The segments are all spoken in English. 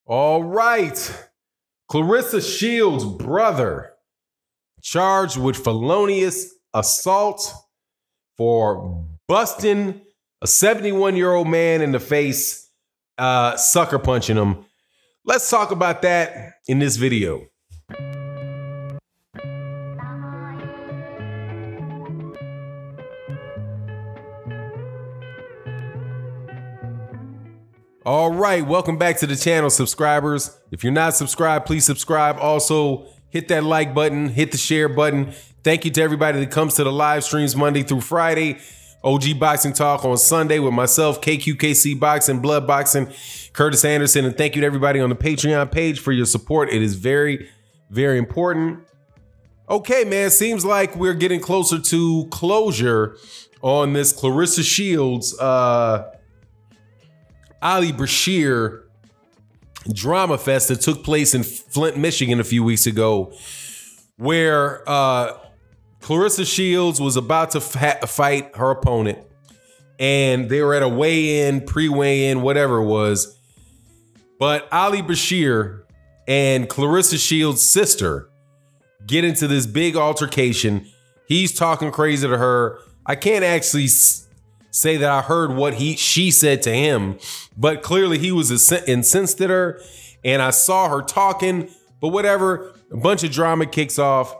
All right. Claressa Shields' brother charged with felonious assault for busting a 71-year-old man in the face, sucker punching him. Let's talk about that in this video. All right, welcome back to the channel, subscribers. If you're not subscribed, please subscribe. Also, hit that like button, hit the share button. Thank you to everybody that comes to the live streams Monday through Friday. OG Boxing Talk on Sunday with myself, KQKC Boxing, Blood Boxing, Curtis Anderson. And thank you to everybody on the Patreon page for your support. It is very, very important. Okay, man, seems like we're getting closer to closure on this Claressa Shields, Ali Bashir drama fest that took place in Flint, Michigan a few weeks ago, where Claressa Shields was about to fight her opponent, and they were at a weigh-in, pre-weigh-in, whatever it was. But Ali Bashir and Claressa Shields' sister get into this big altercation. He's talking crazy to her. I can't actually say that I heard what she said to him, but clearly he was incensed at her, and I saw her talking, but whatever. A bunch of drama kicks off.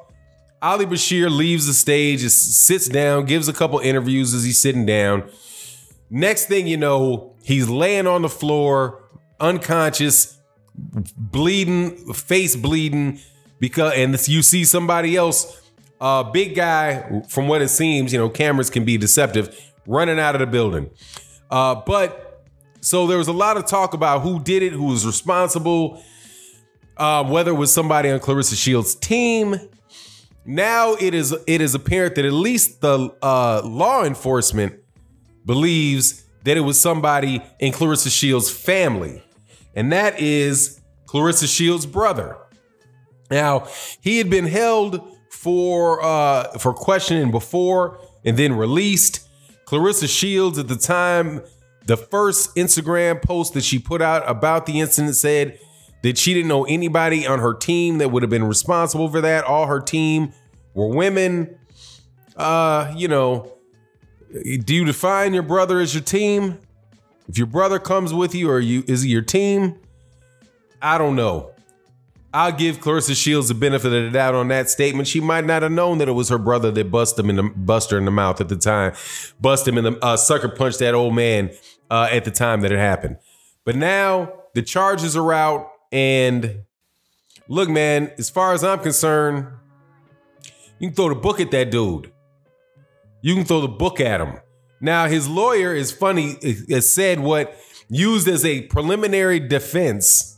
Ali Bashir leaves the stage, sits down, gives a couple interviews as he's sitting down. Next thing you know, he's laying on the floor, unconscious, bleeding, face bleeding, and you see somebody else, a big guy, from what it seems, cameras can be deceptive, running out of the building. So there was a lot of talk about who did it, who was responsible, whether it was somebody on Claressa Shields' team. Now it is apparent that at least the law enforcement believes that it was somebody in Claressa Shields' family, and that is Claressa Shields' brother. Now, he had been held for questioning before and then released. Claressa Shields, at the time, the first Instagram post that she put out about the incident said that she didn't know anybody on her team that would have been responsible for that. All her team were women. Do you define your brother as your team? If your brother comes with you, is he your team? I don't know. I'll give Claressa Shields the benefit of the doubt on that statement. She might not have known that it was her brother that bust her in the mouth at the time, bust him in the sucker punched that old man at the time that it happened. But now the charges are out, and look, man, as far as I'm concerned, you can throw the book at that dude. You can throw the book at him. Now, his lawyer is funny, has said what used as a preliminary defense,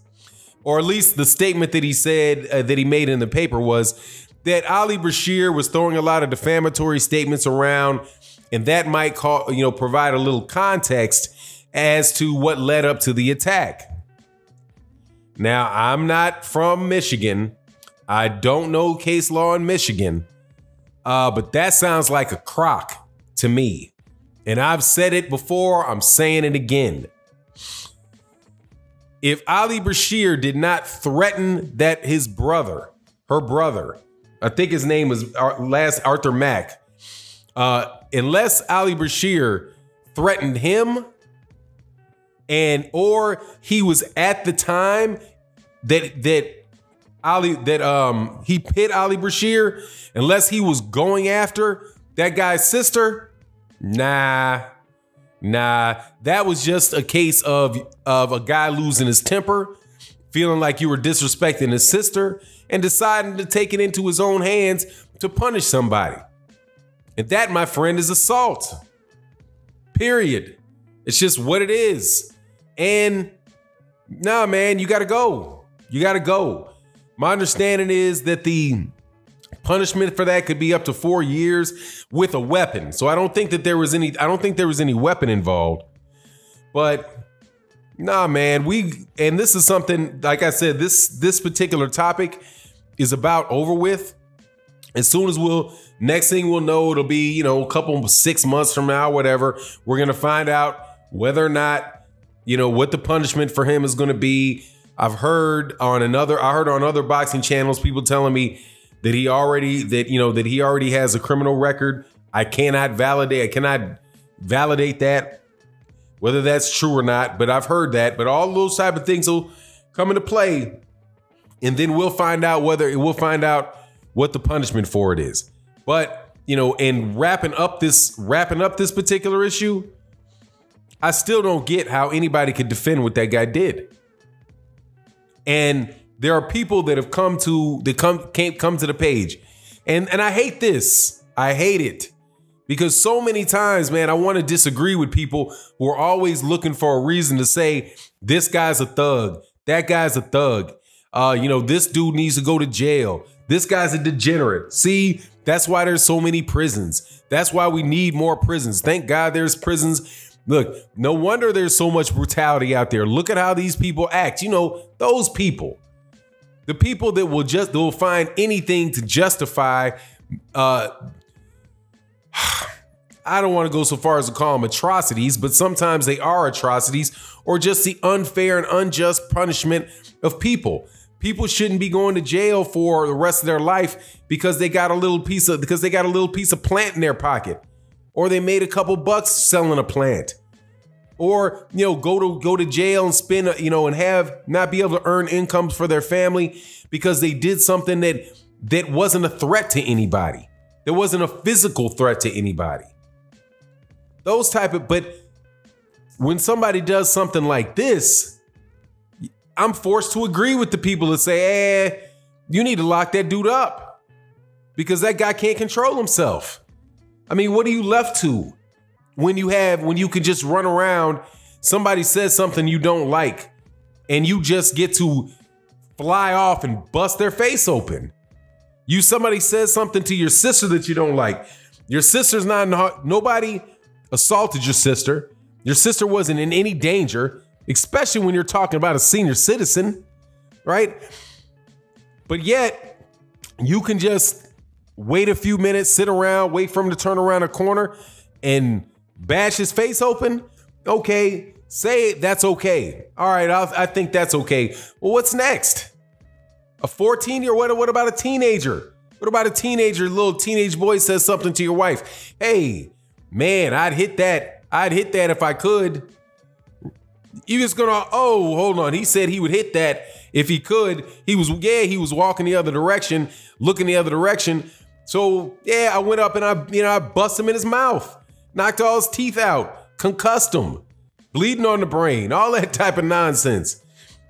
or at least the statement that he said that he made in the paper, was that Ali Bashir was throwing a lot of defamatory statements around, and that might provide a little context as to what led up to the attack. Now, I'm not from Michigan. I don't know case law in Michigan, but that sounds like a crock to me. And I've said it before, I'm saying it again. If Ali Bashir did not threaten that her brother, I think his name was Arthur Mack, unless Ali Bashir threatened him, or he was at the time that he hit Ali Bashir, unless he was going after that guy's sister, nah, that was just a case of a guy losing his temper, feeling like you were disrespecting his sister, and deciding to take it into his own hands to punish somebody. And that, my friend, is assault. Period. It's just what it is. And nah, man, you gotta go. You gotta go. My understanding is that the punishment for that could be up to 4 years with a weapon. So I don't think there was any weapon involved. But nah, man, and this is something, like I said, this particular topic is about over with. As soon as next thing we'll know, it'll be, a couple 6 months from now, whatever, we're going to find out whether or not, what the punishment for him is going to be. I heard on other boxing channels, people telling me that he already has a criminal record. I cannot validate that, whether that's true or not, but I've heard that. But all those type of things will come into play, and then we'll find out what the punishment for it is. But, in wrapping up this particular issue, I still don't get how anybody could defend what that guy did. And there are people that have come to the page. And I hate this. I hate it. Because so many times, man, I want to disagree with people who are always looking for a reason to say, this guy's a thug, that guy's a thug. This dude needs to go to jail. This guy's a degenerate. See, that's why there's so many prisons. That's why we need more prisons. Thank God there's prisons. Look, no wonder there's so much brutality out there. Look at how these people act. Those people, the people that will find anything to justify. I don't want to go so far as to call them atrocities, but sometimes they are atrocities, or just the unfair and unjust punishment of people. People shouldn't be going to jail for the rest of their life because they got a little piece of plant in their pocket, or they made a couple bucks selling a plant, or go to jail and spend and have not be able to earn incomes for their family because they did something that wasn't a threat to anybody. There wasn't a physical threat to anybody. But when somebody does something like this, I'm forced to agree with the people that say, you need to lock that dude up because that guy can't control himself. I mean, what are you left to when you can just run around, somebody says something you don't like, and you just get to fly off and bust their face open? Somebody says something to your sister that you don't like. Your sister's nobody assaulted your sister. Your sister wasn't in any danger, especially when you're talking about a senior citizen, right? But yet you can just wait a few minutes, sit around, wait for him to turn around a corner and bash his face open. Okay, say that's okay. All right, I think that's okay. Well, what's next? A 14-year-old? What about a teenager? What about a little teenage boy says something to your wife? Hey, man, I'd hit that if I could. You just gonna, oh, hold on. He said he would hit that if he could. He was walking the other direction, looking the other direction. So yeah, I went up and I bust him in his mouth, knocked all his teeth out, concussed him, bleeding on the brain, all that type of nonsense.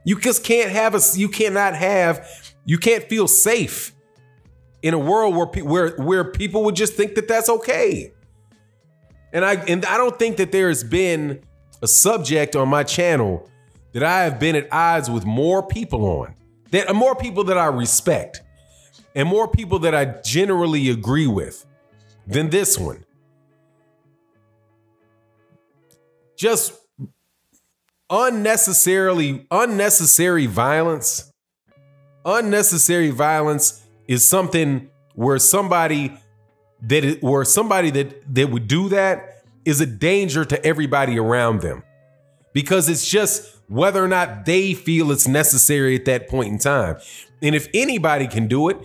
You just can't you can't feel safe in a world where people would just think that that's okay. And I don't think that there has been a subject on my channel that I have been at odds with more people on, more people that I respect and more people that I generally agree with than this one. Just unnecessary violence. Unnecessary violence is something where somebody that would do that is a danger to everybody around them, because it's just whether or not they feel it's necessary at that point in time. And if anybody can do it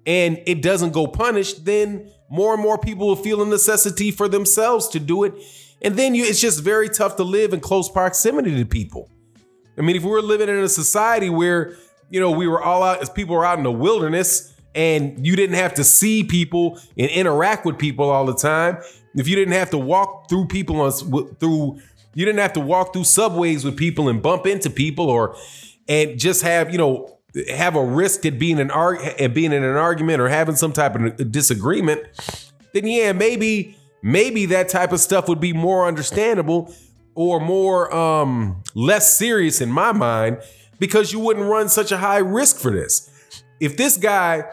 and it doesn't go punished, then more and more people will feel a necessity for themselves to do it. And then it's just very tough to live in close proximity to people. I mean, if we were living in a society where, we were all out, as people were out in the wilderness, and you didn't have to see people and interact with people all the time, if you didn't have to walk through people you didn't have to walk through subways with people and bump into people, and just have a risk at being in an argument or having some type of disagreement, then yeah, maybe that type of stuff would be more understandable or more less serious in my mind, because you wouldn't run such a high risk for this. If this guy,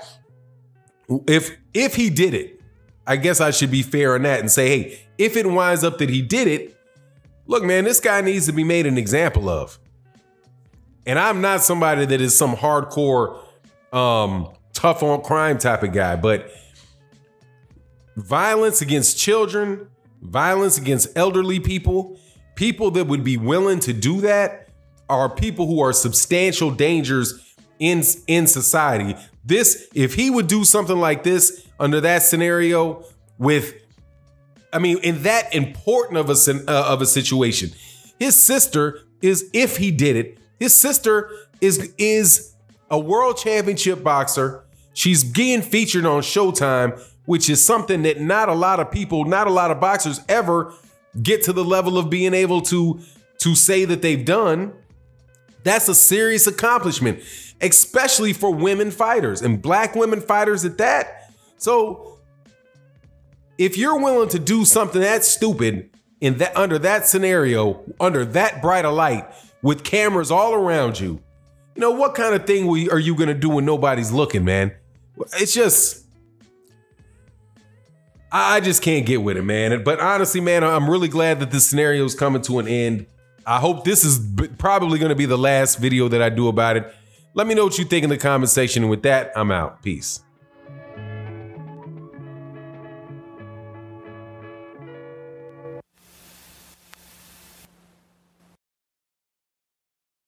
if he did it, I guess I should be fair on that and say, hey, if it winds up that he did it, look, man, this guy needs to be made an example of. And I'm not somebody that is some hardcore, tough on crime type of guy, but violence against children, violence against elderly people, people that would be willing to do that, are people who are substantial dangers in society. This, if he would do something like this under that scenario in that important of a situation, his sister is, if he did it, his sister is a world championship boxer. She's being featured on Showtime, which is something that not a lot of boxers ever get to the level of being able to say that they've done. That's a serious accomplishment, especially for women fighters and black women fighters at that. So if you're willing to do something that stupid under that scenario, under that bright a light, with cameras all around you, you know, what kind of thing are you going to do when nobody's looking, man? It's just, I just can't get with it, man. But honestly, man, I'm really glad that this scenario is coming to an end. I hope this is probably going to be the last video that I do about it. Let me know what you think in the comment section. And with that, I'm out. Peace.